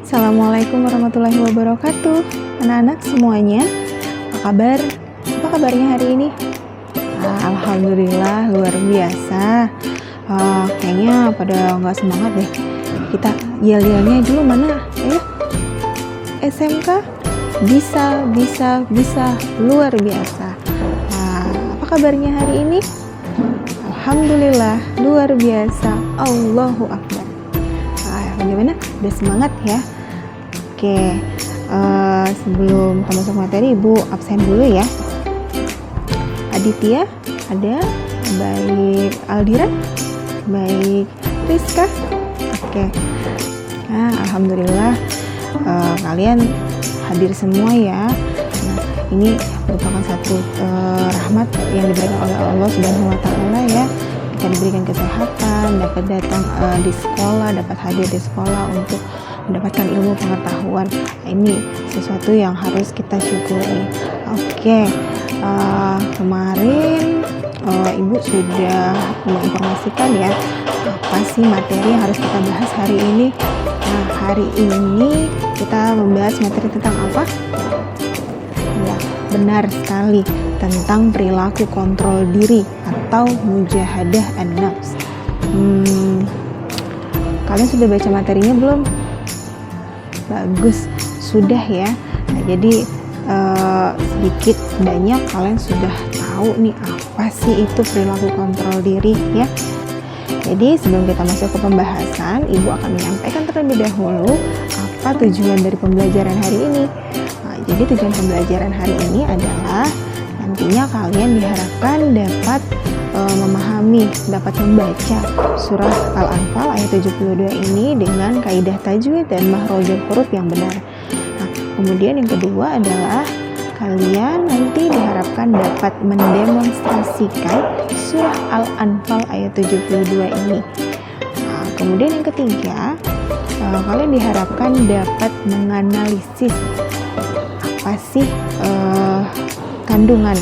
Assalamualaikum warahmatullahi wabarakatuh. Anak-anak semuanya, apa kabar? Apa kabarnya hari ini? Alhamdulillah luar biasa. Kayaknya pada nggak semangat deh. Kita yel-yelnya dulu mana? Ayo. SMK bisa luar biasa. Apa kabarnya hari ini? Alhamdulillah luar biasa. Allahu Akbar. Bagaimana? Udah semangat ya? Oke, sebelum kita masuk materi, Ibu absen dulu ya. Aditya ada, baik Aldira, baik Rizka. Oke, alhamdulillah kalian hadir semua ya. Nah, ini merupakan satu rahmat yang diberikan oleh Allah Subhanahu Wa Taala ya. Kita diberikan kesehatan, dapat datang di sekolah, dapat hadir di sekolah untuk mendapatkan ilmu pengetahuan. Ini sesuatu yang harus kita syukuri. Oke, kemarin Ibu sudah menginformasikan ya apa sih materi yang harus kita bahas hari ini. Nah, hari ini kita membahas materi tentang apa? Ya, benar sekali, tentang perilaku kontrol diri atau mujahadah an-nafs. Kalian sudah baca materinya belum? Bagus, sudah ya. Nah, jadi sedikit banyak kalian sudah tahu nih apa sih itu perilaku kontrol diri ya. Jadi sebelum kita masuk ke pembahasan, Ibu akan menyampaikan terlebih dahulu apa tujuan dari pembelajaran hari ini. Nah, jadi tujuan pembelajaran hari ini adalah nantinya kalian diharapkan dapat memahami, dapat membaca surah Al-Anfal ayat 72 ini dengan kaidah tajwid dan makhrajul huruf yang benar. Nah, kemudian yang kedua adalah kalian nanti diharapkan dapat mendemonstrasikan surah Al-Anfal ayat 72 ini. Nah, kemudian yang ketiga, kalian diharapkan dapat menganalisis apa sih kandungan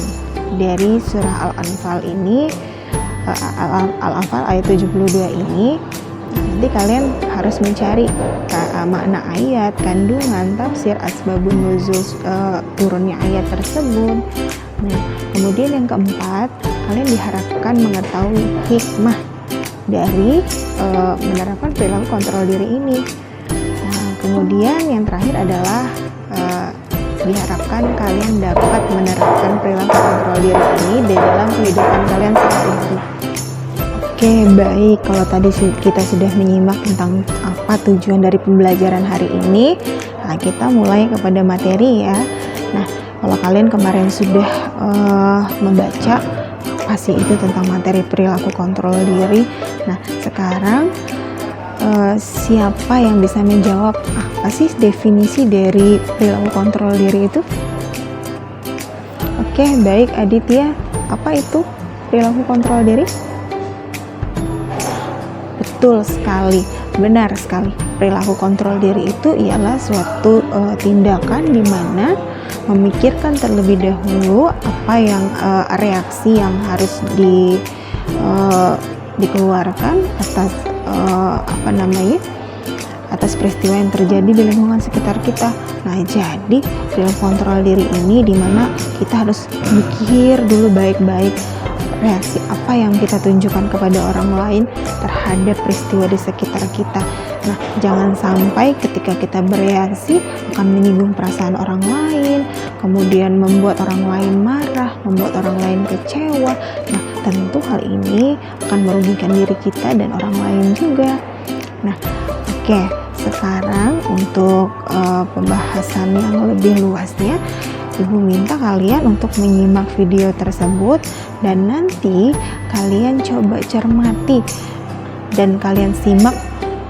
dari surah Al-Anfal ini, Al-Anfal ayat 72 ini. Nanti kalian harus mencari makna ayat, kandungan, tafsir, asbabun nuzul turunnya ayat tersebut. Nah, kemudian yang keempat, kalian diharapkan mengetahui hikmah dari menerapkan perilaku kontrol diri ini. Nah, kemudian yang terakhir adalah diharapkan kalian dapat menerapkan perilaku kontrol diri ini di dalam kehidupan kalian sehari-hari. Oke, baik. Kalau tadi kita sudah menyimak tentang apa tujuan dari pembelajaran hari ini, nah kita mulai kepada materi ya. Nah, kalau kalian kemarin sudah membaca apa sih itu tentang materi perilaku kontrol diri, nah sekarang siapa yang bisa menjawab apa sih definisi dari perilaku kontrol diri itu? Oke, baik Aditya, apa itu perilaku kontrol diri? Betul sekali, benar sekali. Perilaku kontrol diri itu ialah suatu tindakan di mana memikirkan terlebih dahulu apa yang reaksi yang harus dikeluarkan atas atas peristiwa yang terjadi di lingkungan sekitar kita. Nah, jadi perilaku kontrol diri ini dimana kita harus mikir dulu baik-baik reaksi apa yang kita tunjukkan kepada orang lain terhadap peristiwa di sekitar kita. Nah, jangan sampai ketika kita bereaksi akan menyinggung perasaan orang lain, kemudian membuat orang lain marah, membuat orang lain kecewa. Nah, tentu hal ini akan merugikan diri kita dan orang lain juga. Nah, oke, sekarang untuk pembahasan yang lebih luasnya, Ibu minta kalian untuk menyimak video tersebut dan nanti kalian coba cermati dan kalian simak,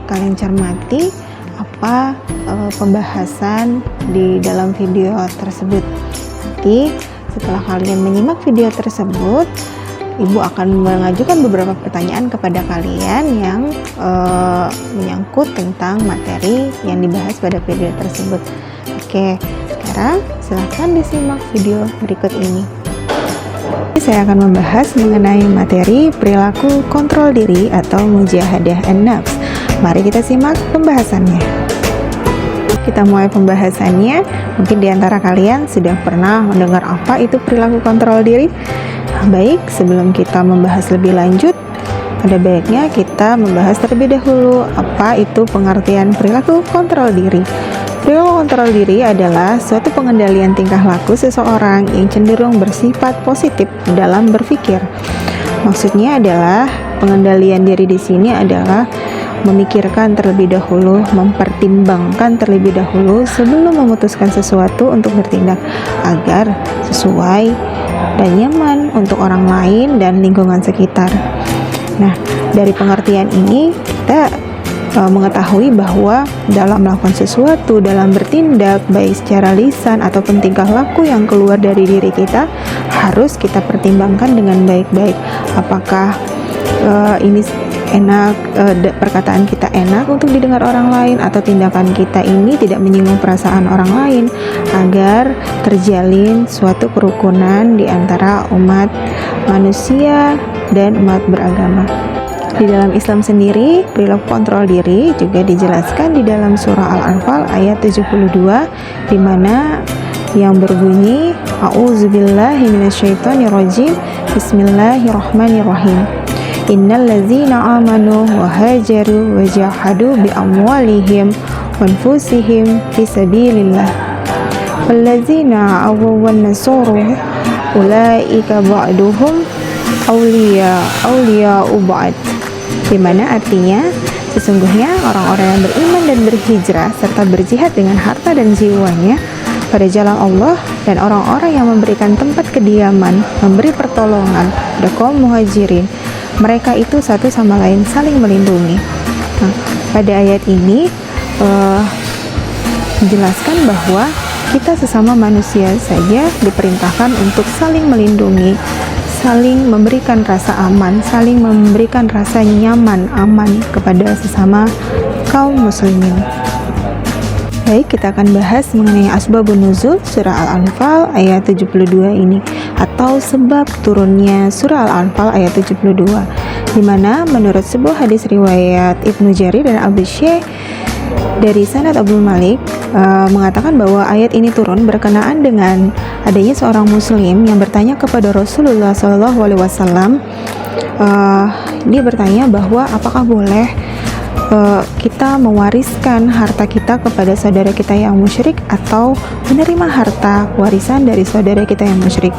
kalian cermati apa pembahasan di dalam video tersebut. Nanti setelah kalian menyimak video tersebut, Ibu akan mengajukan beberapa pertanyaan kepada kalian yang menyangkut tentang materi yang dibahas pada video tersebut. Oke, sekarang silahkan disimak video berikut ini. Saya akan membahas mengenai materi perilaku kontrol diri atau mujahadah an-nafs. Mari kita simak pembahasannya. kita mulai pembahasannya. Mungkin di antara kalian sudah pernah mendengar apa itu perilaku kontrol diri. Baik, sebelum kita membahas lebih lanjut, ada baiknya kita membahas terlebih dahulu apa itu pengertian perilaku kontrol diri. Perilaku kontrol diri adalah suatu pengendalian tingkah laku seseorang yang cenderung bersifat positif dalam berpikir. Maksudnya adalah pengendalian diri di sini adalah memikirkan terlebih dahulu, mempertimbangkan terlebih dahulu sebelum memutuskan sesuatu untuk bertindak agar sesuai dan nyaman untuk orang lain dan lingkungan sekitar. Nah, dari pengertian ini kita mengetahui bahwa dalam melakukan sesuatu, dalam bertindak baik secara lisan ataupun tingkah laku yang keluar dari diri kita harus kita pertimbangkan dengan baik-baik. Apakah ini enak, perkataan kita enak untuk didengar orang lain, atau tindakan kita ini tidak menyinggung perasaan orang lain, agar terjalin suatu kerukunan di antara umat manusia dan umat beragama. Di dalam Islam sendiri, perilaku kontrol diri juga dijelaskan di dalam surah Al-Anfal ayat 72, di mana yang berbunyi A'udzubillahi minasyaitonirrajim, Bismillahirrahmanirrahim. Innal ladzina amanu wa hajaru wa jahadu bi amwalihim wa anfusihim fi sabilillah wal ladzina awaw wan nasuru ulaika ba'duhum awliya'u ba'd. Di mana artinya sesungguhnya orang-orang yang beriman dan berhijrah serta berjihad dengan harta dan jiwanya pada jalan Allah, dan orang-orang yang memberikan tempat kediaman, memberi pertolongan pada kaum muhajirin, mereka itu satu sama lain saling melindungi. Nah, pada ayat ini menjelaskan bahwa kita sesama manusia saja diperintahkan untuk saling melindungi, saling memberikan rasa aman, saling memberikan rasa nyaman, aman kepada sesama kaum muslimin. Baik, kita akan bahas mengenai asbabun nuzul surah Al-Anfal ayat 72 ini, atau sebab turunnya surah Al-Anfal ayat 72, di mana menurut sebuah hadis riwayat Ibnu Jarir dan Al-Bisyah dari sanad Abdul Malik mengatakan bahwa ayat ini turun berkenaan dengan adanya seorang muslim yang bertanya kepada Rasulullah SAW. Dia bertanya bahwa apakah boleh kita mewariskan harta kita kepada saudara kita yang musyrik, atau menerima harta warisan dari saudara kita yang musyrik.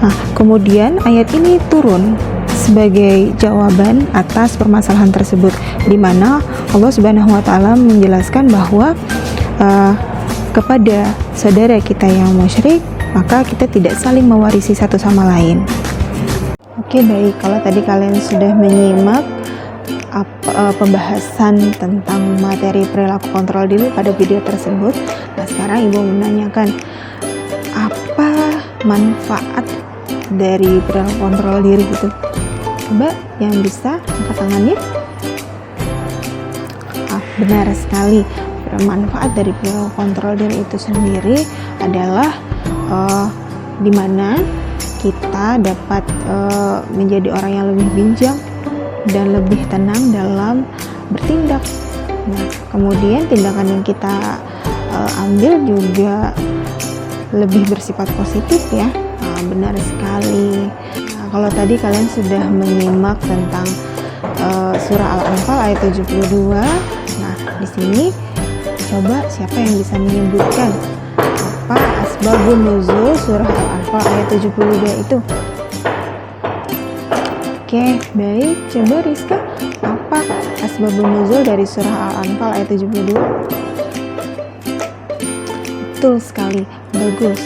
Nah, kemudian ayat ini turun sebagai jawaban atas permasalahan tersebut, di mana Allah Subhanahu wa taala menjelaskan bahwa kepada saudara kita yang musyrik, maka kita tidak saling mewarisi satu sama lain. Oke, baik, kalau tadi kalian sudah menyimak pembahasan tentang materi perilaku kontrol diri pada video tersebut, nah sekarang Ibu menanyakan apa manfaat dari perilaku kontrol diri gitu. Coba yang bisa angkat tangannya. Benar sekali, manfaat dari perilaku kontrol diri itu sendiri adalah dimana kita dapat menjadi orang yang lebih bijak dan lebih tenang dalam bertindak. Nah, kemudian tindakan yang kita ambil juga lebih bersifat positif ya. Nah, benar sekali. Nah, kalau tadi kalian sudah menyimak tentang surah Al-Anfal ayat 72. Nah, di sini coba siapa yang bisa menyebutkan apa asbabun nuzul surah Al-Anfal ayat 72 itu? Oke, baik. Coba Rizka, apa asbabun nuzul dari surah Al-Anfal ayat 72? Betul sekali, bagus.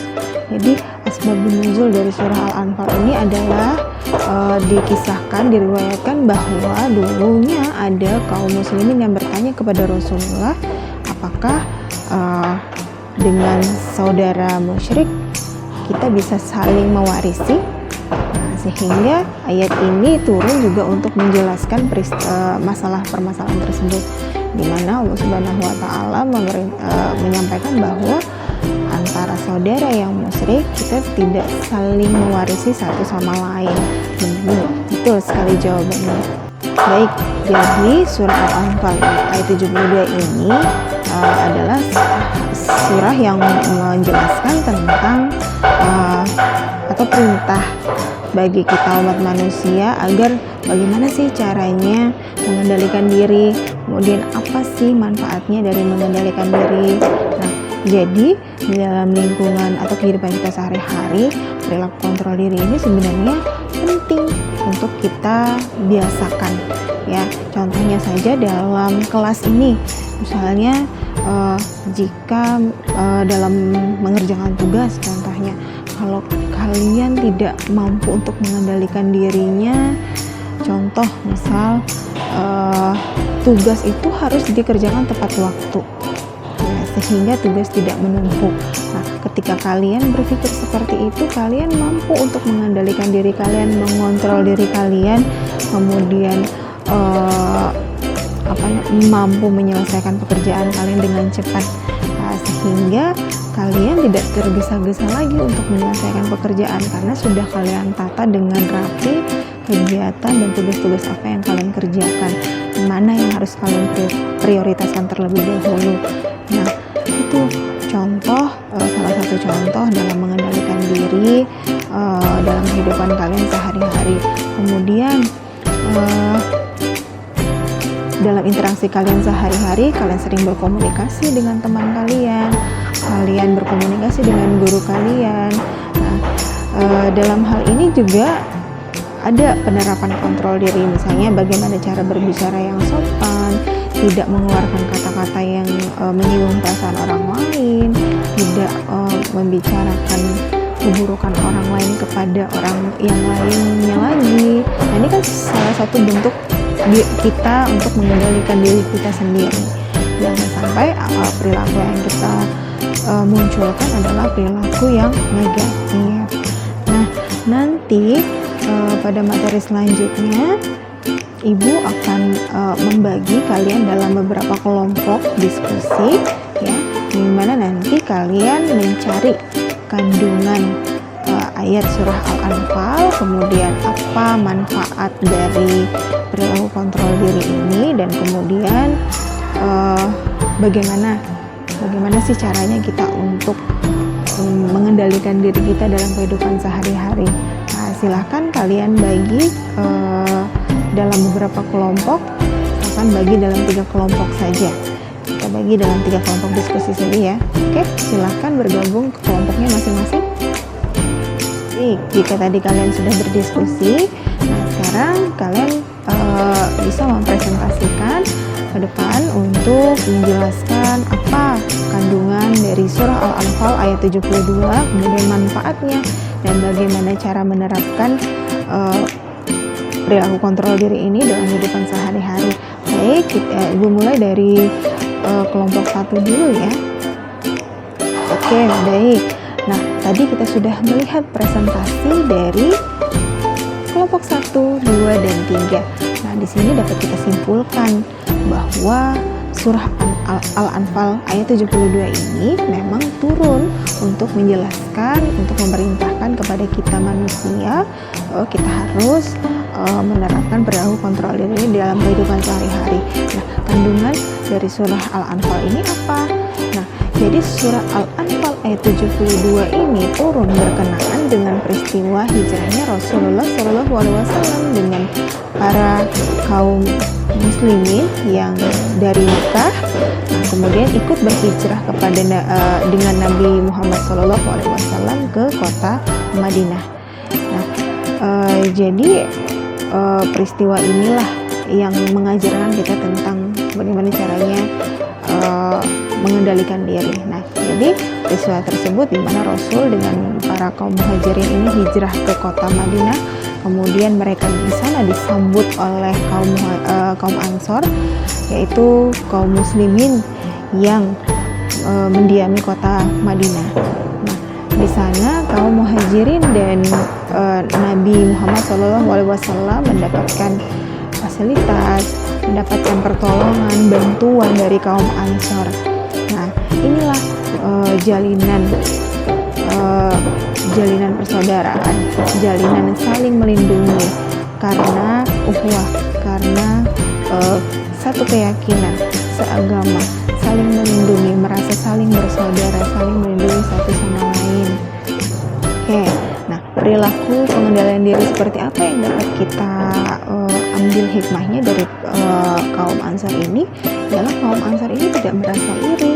Jadi asbabun nuzul dari surah Al-Anfal ini adalah dikisahkan, diriwayatkan bahwa dulunya ada kaum muslimin yang bertanya kepada Rasulullah, apakah dengan saudara musyrik kita bisa saling mewarisi? Sehingga ayat ini turun juga untuk menjelaskan permasalahan tersebut, di mana Allah Subhanahu wa taala menyampaikan bahwa antara saudara yang musyrik kita tidak saling mewarisi satu sama lain. Betul sekali jawabannya. Baik, jadi surah Al-Anfal ayat 72 ini adalah surah yang menjelaskan tentang atau perintah bagi kita umat manusia agar bagaimana sih caranya mengendalikan diri, kemudian apa sih manfaatnya dari mengendalikan diri. Nah, jadi di dalam lingkungan atau kehidupan kita sehari-hari, perilaku kontrol diri ini sebenarnya penting untuk kita biasakan ya. Contohnya saja dalam kelas ini, misalnya jika dalam mengerjakan tugas, contohnya kalau kalian tidak mampu untuk mengendalikan dirinya, contoh misal tugas itu harus dikerjakan tepat waktu ya, sehingga tugas tidak menumpuk. Nah, ketika kalian berpikir seperti itu, kalian mampu untuk mengendalikan diri kalian, mengontrol diri kalian, kemudian mampu menyelesaikan pekerjaan kalian dengan cepat. Nah, sehingga kalian tidak tergesa-gesa lagi untuk menyelesaikan pekerjaan karena sudah kalian tata dengan rapi kegiatan dan tugas-tugas apa yang kalian kerjakan, mana yang harus kalian prioritaskan terlebih dahulu. Nah, itu contoh, salah satu contoh dalam mengendalikan diri dalam kehidupan kalian sehari-hari. Kemudian dalam interaksi kalian sehari-hari, kalian sering berkomunikasi dengan teman kalian, kalian berkomunikasi dengan guru kalian. Nah, dalam hal ini juga ada penerapan kontrol diri, misalnya bagaimana cara berbicara yang sopan, tidak mengeluarkan kata-kata yang menyinggung perasaan orang lain, tidak membicarakan keburukan orang lain kepada orang yang lainnya lagi. Nah, ini kan salah satu bentuk kita untuk mengendalikan diri kita sendiri. Jangan sampai perilaku yang kita munculkan adalah perilaku yang negatif. Nah, nanti pada materi selanjutnya Ibu akan membagi kalian dalam beberapa kelompok diskusi ya, di mana nanti kalian mencari kandungan ayat surah Al-Anfal, kemudian apa manfaat dari perilaku kontrol diri ini, dan kemudian bagaimana sih caranya kita untuk mengendalikan diri kita dalam kehidupan sehari-hari. Nah, silahkan kalian bagi dalam beberapa kelompok, akan bagi dalam 3 kelompok saja. Kita bagi dalam 3 kelompok diskusi saja ya. Oke, silahkan bergabung ke kelompoknya masing-masing. Jika tadi kalian sudah berdiskusi, nah sekarang kalian bisa mempresentasikan ke depan untuk menjelaskan apa kandungan dari surah Al-Anfal ayat 72, kemudian manfaatnya dan bagaimana cara menerapkan perilaku kontrol diri ini dalam kehidupan sehari-hari. Baik, Ibu mulai dari kelompok 1 dulu ya. Oke, baik. Nah, tadi kita sudah melihat presentasi dari kelompok 1, 2, dan 3. Nah, di sini dapat kita simpulkan bahwa surah Al-Anfal ayat 72 ini memang turun untuk menjelaskan, untuk memerintahkan kepada kita manusia bahwa kita harus menerapkan perilaku kontrol diri dalam kehidupan sehari-hari. Nah, kandungan dari surah Al-Anfal ini apa? Nah, jadi surah Al-Anfal ayat 72 ini turun berkenaan dengan peristiwa hijrahnya Rasulullah SAW dengan para kaum muslimin yang dari Mekah, nah, kemudian ikut berhijrah kepada dengan Nabi Muhammad SAW ke kota Madinah. Nah, jadi peristiwa inilah yang mengajarkan kita tentang bagaimana caranya mengendalikan diri. Nah, jadi peristiwa tersebut di mana Rasul dengan para kaum muhajirin ini hijrah ke kota Madinah, kemudian mereka di sana disambut oleh kaum Ansor, yaitu kaum muslimin yang mendiami kota Madinah. Nah, di sana kaum muhajirin dan Nabi Muhammad SAW mendapatkan fasilitas, mendapatkan pertolongan, bantuan dari kaum Ansor. Nah, inilah jalinan persaudaraan, jalinan saling melindungi karena ukhuwah, karena satu keyakinan, seagama, saling melindungi, merasa saling bersaudara. bersaudara, saling melindungi satu sama lain. Oke, nah perilaku pengendalian diri seperti apa yang dapat kita ambil hikmahnya dari kaum Ansar ini? Adalah kaum Ansar ini tidak merasa iri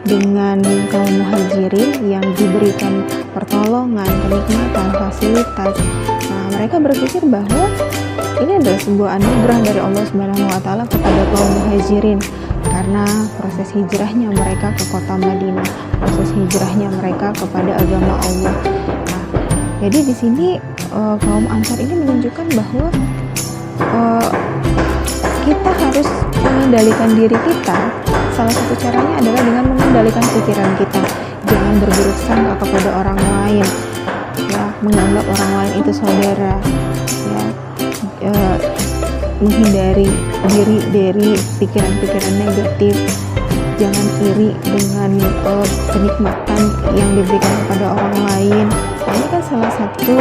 dengan kaum Muhajirin yang diberikan pertolongan, kenikmatan, fasilitas. Nah, mereka berpikir bahwa ini adalah sebuah anugerah dari Allah Subhanahu wa taala kepada kaum Muhajirin karena proses hijrahnya mereka ke kota Madinah, proses hijrahnya mereka kepada agama Allah. Nah, jadi di sini kaum Ansar ini menunjukkan bahwa kita harus mengendalikan diri kita. Salah satu caranya adalah dengan mengendalikan pikiran kita. Jangan berburuk sangka kepada orang lain, ya, menganggap orang lain itu saudara, ya, menghindari diri dari pikiran-pikiran negatif. Jangan iri dengan kenikmatan yang diberikan kepada orang lain. Nah, ini kan salah satu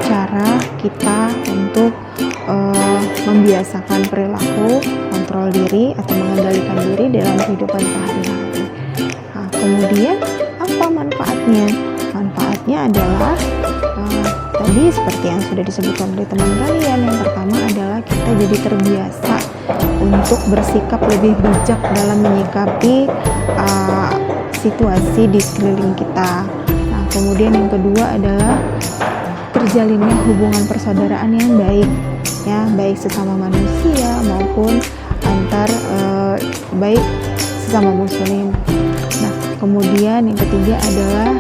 cara kita untuk membiasakan perilaku kontrol diri atau mengendalikan diri dalam kehidupan sehari-hari. Nah, kemudian apa manfaatnya? Manfaatnya adalah tadi seperti yang sudah disebutkan oleh teman kalian. Yang pertama adalah kita jadi terbiasa untuk bersikap lebih bijak dalam menyikapi situasi di sekeliling kita. Nah, kemudian yang kedua adalah terjalinnya hubungan persaudaraan yang baik, ya, baik sesama manusia maupun antar baik sesama muslim. Nah, kemudian yang ketiga adalah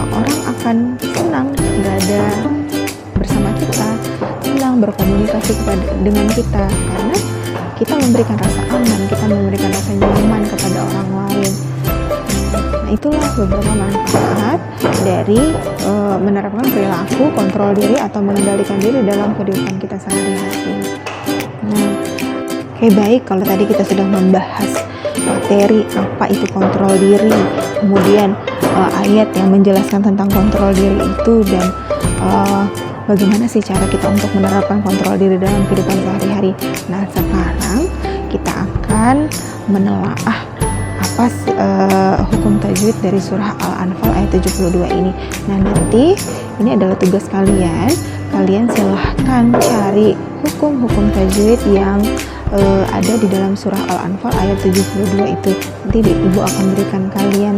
orang akan senang berada bersama kita, senang berkomunikasi dengan kita karena kita memberikan rasa aman, kita memberikan rasa nyaman kepada orang lain. Nah, itulah beberapa manfaat dari menerapkan perilaku kontrol diri atau mengendalikan diri dalam kehidupan kita sehari-hari. Nah, oke, baik, kalau tadi kita sudah membahas materi apa itu kontrol diri, kemudian ayat yang menjelaskan tentang kontrol diri itu, dan bagaimana sih cara kita untuk menerapkan kontrol diri dalam kehidupan sehari-hari. Nah, sekarang kita akan menelaah apa hukum tajwid dari surah Al-Anfal ayat 72 ini. Nah, nanti ini adalah tugas kalian. Kalian silahkan cari hukum-hukum tajwid yang ada di dalam surah Al-Anfal ayat 72 itu. Nanti Ibu akan berikan kalian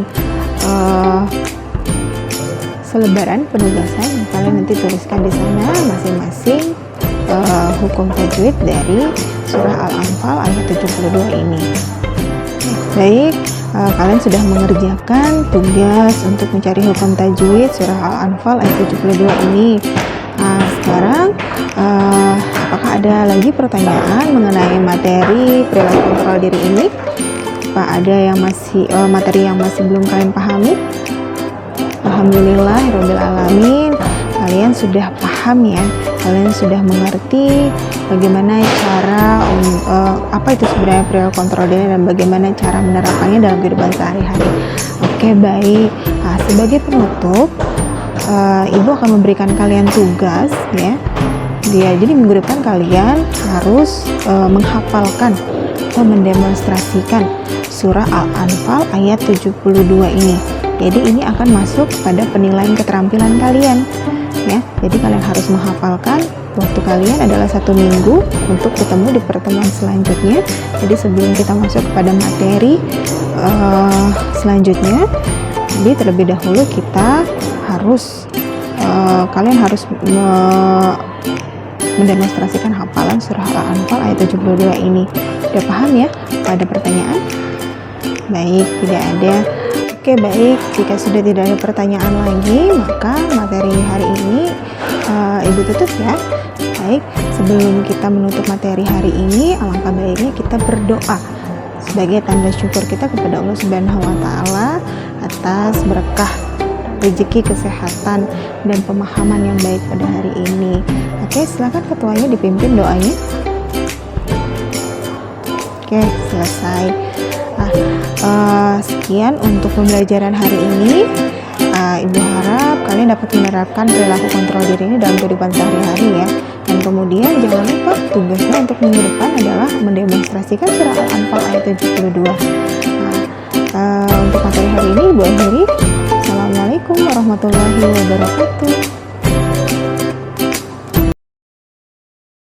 selebaran penugasan yang kalian nanti tuliskan di sana masing-masing hukum tajwid dari surah Al-Anfal ayat 72 ini. Baik, kalian sudah mengerjakan tugas untuk mencari hukum tajwid surah Al-Anfal ayat 72 ini. Nah, sekarang apakah ada lagi pertanyaan mengenai materi perilaku kontrol diri ini? Apa ada yang masih materi yang masih belum kalian pahami? Alhamdulillahirabbil alamin, kalian sudah paham ya, kalian sudah mengerti bagaimana cara apa itu sebenarnya perilaku kontrol diri dan bagaimana cara menerapkannya dalam kehidupan sehari-hari. Oke, baik. Nah, sebagai penutup, Ibu akan memberikan kalian tugas ya. Jadi minggu depan kalian harus menghafalkan atau mendemonstrasikan surah Al-Anfal ayat 72 ini. Jadi ini akan masuk pada penilaian keterampilan kalian ya. Jadi kalian harus menghafalkan. Waktu kalian adalah 1 minggu untuk ketemu di pertemuan selanjutnya. Jadi sebelum kita masuk kepada materi selanjutnya, jadi terlebih dahulu kita harus kalian harus mendemonstrasikan hafalan surah Al-Anfal ayat 72 ini. Udah paham ya? Ada pertanyaan? Baik, tidak ada. Oke, baik, jika sudah tidak ada pertanyaan lagi, maka materi hari ini Ibu tutup ya. Baik, sebelum kita menutup materi hari ini, alangkah baiknya kita berdoa sebagai tanda syukur kita kepada Allah Subhanahu wa taala atas berkah rezeki, kesehatan, dan pemahaman yang baik pada hari ini. Oke, silakan ketuanya dipimpin doanya. Oke, selesai. Sekian untuk pembelajaran hari ini. Ibu harap kalian dapat menerapkan perilaku kontrol diri ini dalam kehidupan sehari-hari ya. Dan kemudian jangan lupa tugasnya untuk minggu depan adalah mendemonstrasikan surah Al-Anfal ayat 72. Untuk materi hari ini Ibu Ibu akhiri. Assalamualaikum warahmatullahi wabarakatuh.